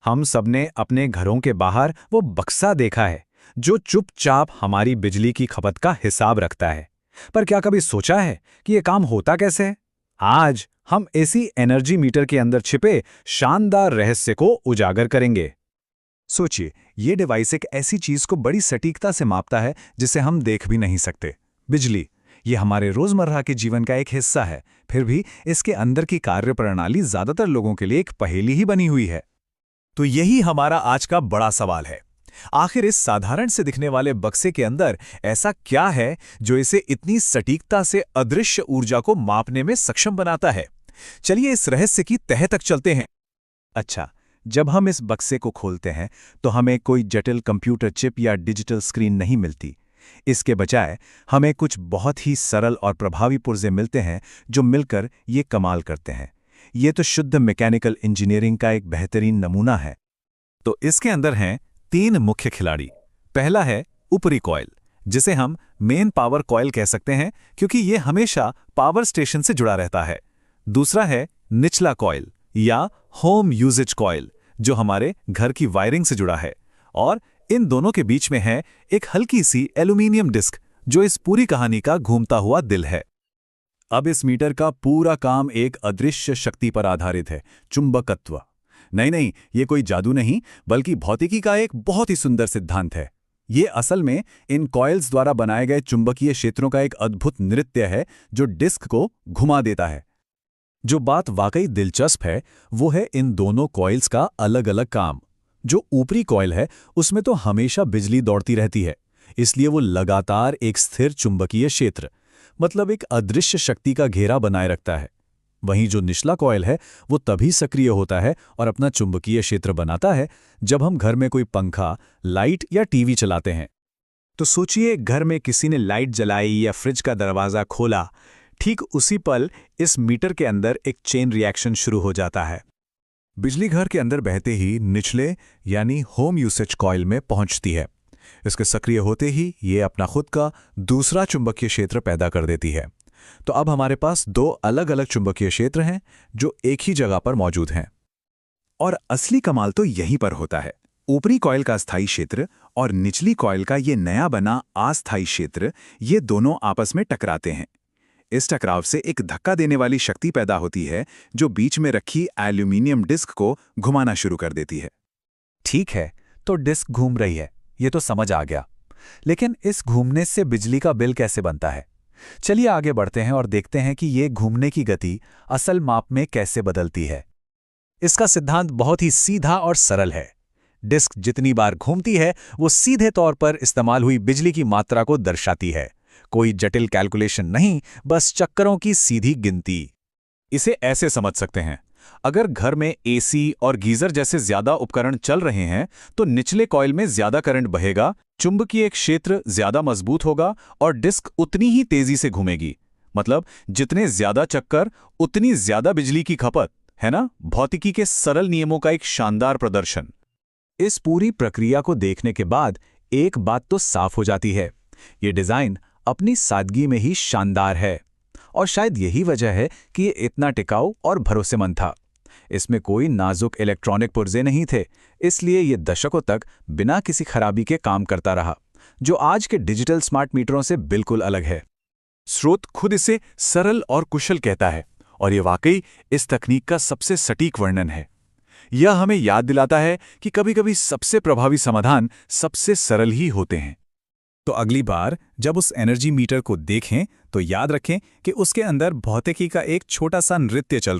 हम सबने अपने घरों के बाहर वो बक्सा देखा है जो चुपचाप हमारी बिजली की खपत का हिसाब रखता है। पर क्या कभी सोचा है कि ये काम होता कैसे है? आज हम इसी एनर्जी मीटर के अंदर छिपे शानदार रहस्य को उजागर करेंगे। सोचिए, ये डिवाइस एक ऐसी चीज को बड़ी सटीकता से मापता है जिसे हम देख भी नहीं सकते। बिजली, ये हमारे रोजमर्रा के जीवन का एक हिस्सा है, फिर भी इसके अंदर की कार्यप्रणाली ज्यादातर लोगों के लिए एक पहेली ही बनी हुई है। तो यही हमारा आज का बड़ा सवाल है। आखिर इस साधारण से दिखने वाले बक्से के अंदर ऐसा क्या है जो इसे इतनी सटीकता से अदृश्य ऊर्जा को मापने में सक्षम बनाता है? चलिए इस रहस्य की तह तक चलते हैं। अच्छा, जब हम इस बक्से को खोलते हैं तो हमें कोई जटिल कंप्यूटर चिप या डिजिटल स्क्रीन नहीं मिलती। इसके बजाय हमें कुछ बहुत ही सरल और प्रभावी पुर्जे मिलते हैं जो मिलकर ये कमाल करते हैं। ये तो शुद्ध मैकेनिकल इंजीनियरिंग का एक बेहतरीन नमूना है। तो इसके अंदर हैं 3 मुख्य खिलाड़ी। पहला है ऊपरी कॉइल, जिसे हम मेन पावर कॉइल कह सकते हैं क्योंकि ये हमेशा पावर स्टेशन से जुड़ा रहता है। दूसरा है निचला कॉइल या होम यूजेज कॉइल, जो हमारे घर की वायरिंग से जुड़ा है। और इन दोनों के बीच में है एक हल्की सी एल्यूमिनियम डिस्क, जो इस पूरी कहानी का घूमता हुआ दिल है। अब इस मीटर का पूरा काम एक अदृश्य शक्ति पर आधारित है, चुंबकत्व। नहीं, ये कोई जादू नहीं, बल्कि भौतिकी का एक बहुत ही सुंदर सिद्धांत है। ये असल में इन कॉइल्स द्वारा बनाए गए चुंबकीय क्षेत्रों का एक अद्भुत नृत्य है जो डिस्क को घुमा देता है। जो बात वाकई दिलचस्प है वो है इन दोनों कॉइल्स का अलग अलग काम। जो ऊपरी कॉइल है उसमें तो हमेशा बिजली दौड़ती रहती है, इसलिए वो लगातार एक स्थिर चुंबकीय क्षेत्र, मतलब एक अदृश्य शक्ति का घेरा बनाए रखता है। वहीं जो निचला कॉइल है वो तभी सक्रिय होता है और अपना चुंबकीय क्षेत्र बनाता है जब हम घर में कोई पंखा, लाइट या टीवी चलाते हैं। तो सोचिए, घर में किसी ने लाइट जलाई या फ्रिज का दरवाज़ा खोला, ठीक उसी पल इस मीटर के अंदर एक चेन रिएक्शन शुरू हो जाता है। बिजली घर के अंदर बहते ही निचले यानी होम यूसेज कॉइल में पहुंचती है। इसके सक्रिय होते ही ये अपना खुद का दूसरा चुंबकीय क्षेत्र पैदा कर देती है। तो अब हमारे पास 2 अलग अलग चुंबकीय क्षेत्र हैं जो एक ही जगह पर मौजूद हैं। और असली कमाल तो यहीं पर होता है। ऊपरी कॉइल का स्थायी क्षेत्र और निचली कॉइल का ये नया बना अस्थायी क्षेत्र, ये दोनों आपस में टकराते हैं। इस टकराव से एक धक्का देने वाली शक्ति पैदा होती है जो बीच में रखी एल्यूमिनियम डिस्क को घुमाना शुरू कर देती है। ठीक है, तो डिस्क घूम रही है, ये तो समझ आ गया। लेकिन इस घूमने से बिजली का बिल कैसे बनता है? चलिए आगे बढ़ते हैं और देखते हैं कि ये घूमने की गति असल माप में कैसे बदलती है। इसका सिद्धांत बहुत ही सीधा और सरल है। डिस्क जितनी बार घूमती है वो सीधे तौर पर इस्तेमाल हुई बिजली की मात्रा को दर्शाती है। कोई जटिल कैलकुलेशन नहीं, बस चक्करों की सीधी गिनती। इसे ऐसे समझ सकते हैं, अगर घर में एसी और गीजर जैसे ज्यादा उपकरण चल रहे हैं तो निचले कॉइल में ज्यादा करंट बहेगा, चुंबकीय क्षेत्र ज्यादा मजबूत होगा और डिस्क उतनी ही तेजी से घूमेगी। मतलब जितने ज्यादा चक्कर उतनी ज्यादा बिजली की खपत, है ना? भौतिकी के सरल नियमों का एक शानदार प्रदर्शन। इस पूरी प्रक्रिया को देखने के बाद एक बात तो साफ हो जाती है, ये डिजाइन अपनी सादगी में ही शानदार है। और शायद यही वजह है कि ये इतना टिकाऊ और भरोसेमंद था। इसमें कोई नाजुक इलेक्ट्रॉनिक पुर्जे नहीं थे, इसलिए ये दशकों तक बिना किसी खराबी के काम करता रहा, जो आज के डिजिटल स्मार्ट मीटरों से बिल्कुल अलग है। स्रोत खुद इसे सरल और कुशल कहता है, और ये वाकई इस तकनीक का सबसे सटीक वर्णन है। यह हमें याद दिलाता है कि कभी-कभी सबसे प्रभावी समाधान सबसे सरल ही होते हैं। तो अगली बार जब उस एनर्जी मीटर को देखें तो याद रखें कि उसके अंदर भौतिकी का एक छोटा सा नृत्य चल रहा है।